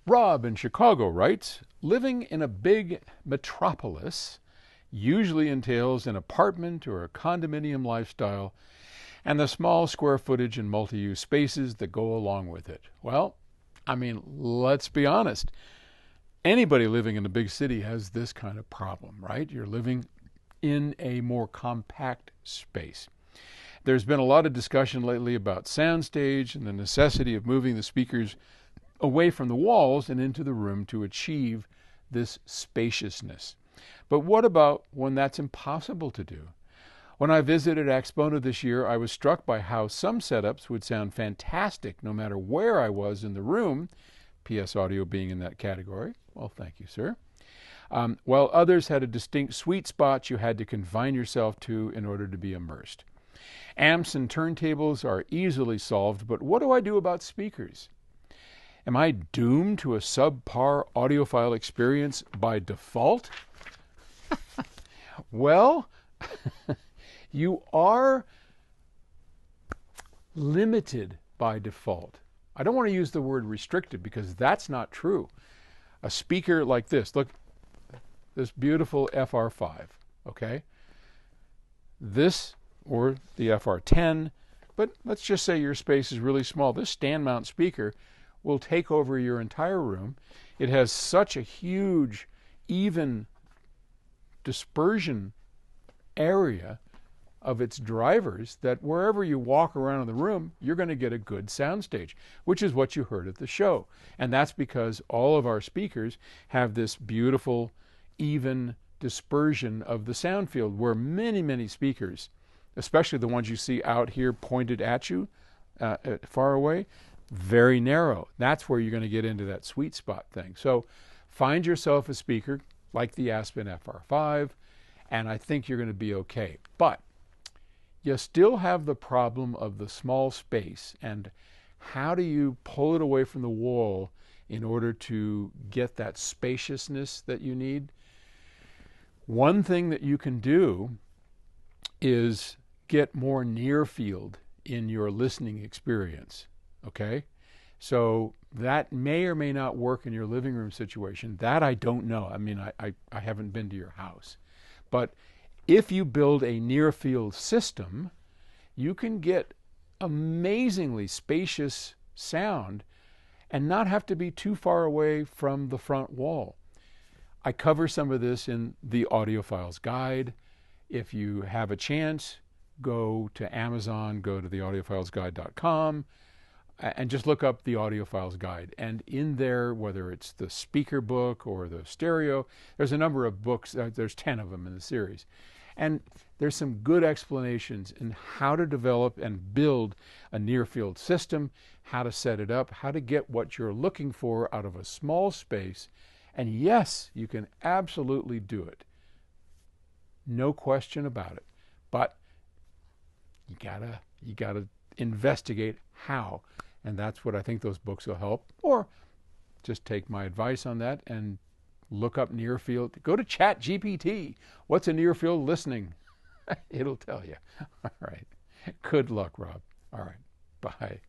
Rob in Chicago writes, living in a big metropolis usually entails an apartment or a condominium lifestyle and the small square footage and multi-use spaces that go along with it. Well, let's be honest. Anybody living in a big city has this kind of problem, right? You're living in a more compact space. There's been a lot of discussion lately about soundstage and the necessity of moving the speakers away from the walls and into the room to achieve this spaciousness. But what about when that's impossible to do? When I visited Axpona this year, I was struck by how some setups would sound fantastic no matter where I was in the room, PS Audio being in that category. Well, thank you, sir. While others had a distinct sweet spot you had to confine yourself to in order to be immersed. Amps and turntables are easily solved, but what do I do about speakers? Am I doomed to a subpar audiophile experience by default? Well, you are limited by default. I don't want to use the word restricted because that's not true. A speaker like this, look, this beautiful FR5, okay? This or the FR10, but let's just say your space is really small. This stand mount speaker will take over your entire room. It has such a huge, even dispersion area of its drivers that wherever you walk around in the room, you're going to get a good soundstage, which is what you heard at the show. And that's because all of our speakers have this beautiful, even dispersion of the sound field, where many, many speakers, especially the ones you see out here pointed at you far away, very narrow. That's where you're going to get into that sweet spot thing. So find yourself a speaker like the Aspen FR5, and I think you're going to be okay. But you still have the problem of the small space, and how do you pull it away from the wall in order to get that spaciousness that you need? One thing that you can do is get more near field in your listening experience. Okay, so that may or may not work in your living room situation. That I don't know. I haven't been to your house. But if you build a near field system, you can get amazingly spacious sound and not have to be too far away from the front wall. I cover some of this in the Audiophile's Guide. If you have a chance, go to Amazon, go to theaudiophilesguide.com, and just look up the Audiophile's Guide. And in there, whether it's the speaker book or the stereo, there's a number of books. There's 10 of them in the series. And there's some good explanations in how to develop and build a near-field system, how to set it up, how to get what you're looking for out of a small space. And yes, you can absolutely do it. No question about it. But you gotta investigate how. And that's what I think those books will help. Or just take my advice on that and look up near field. Go to ChatGPT. What's a near field listening? It'll tell you. All right. Good luck, Rob. All right. Bye.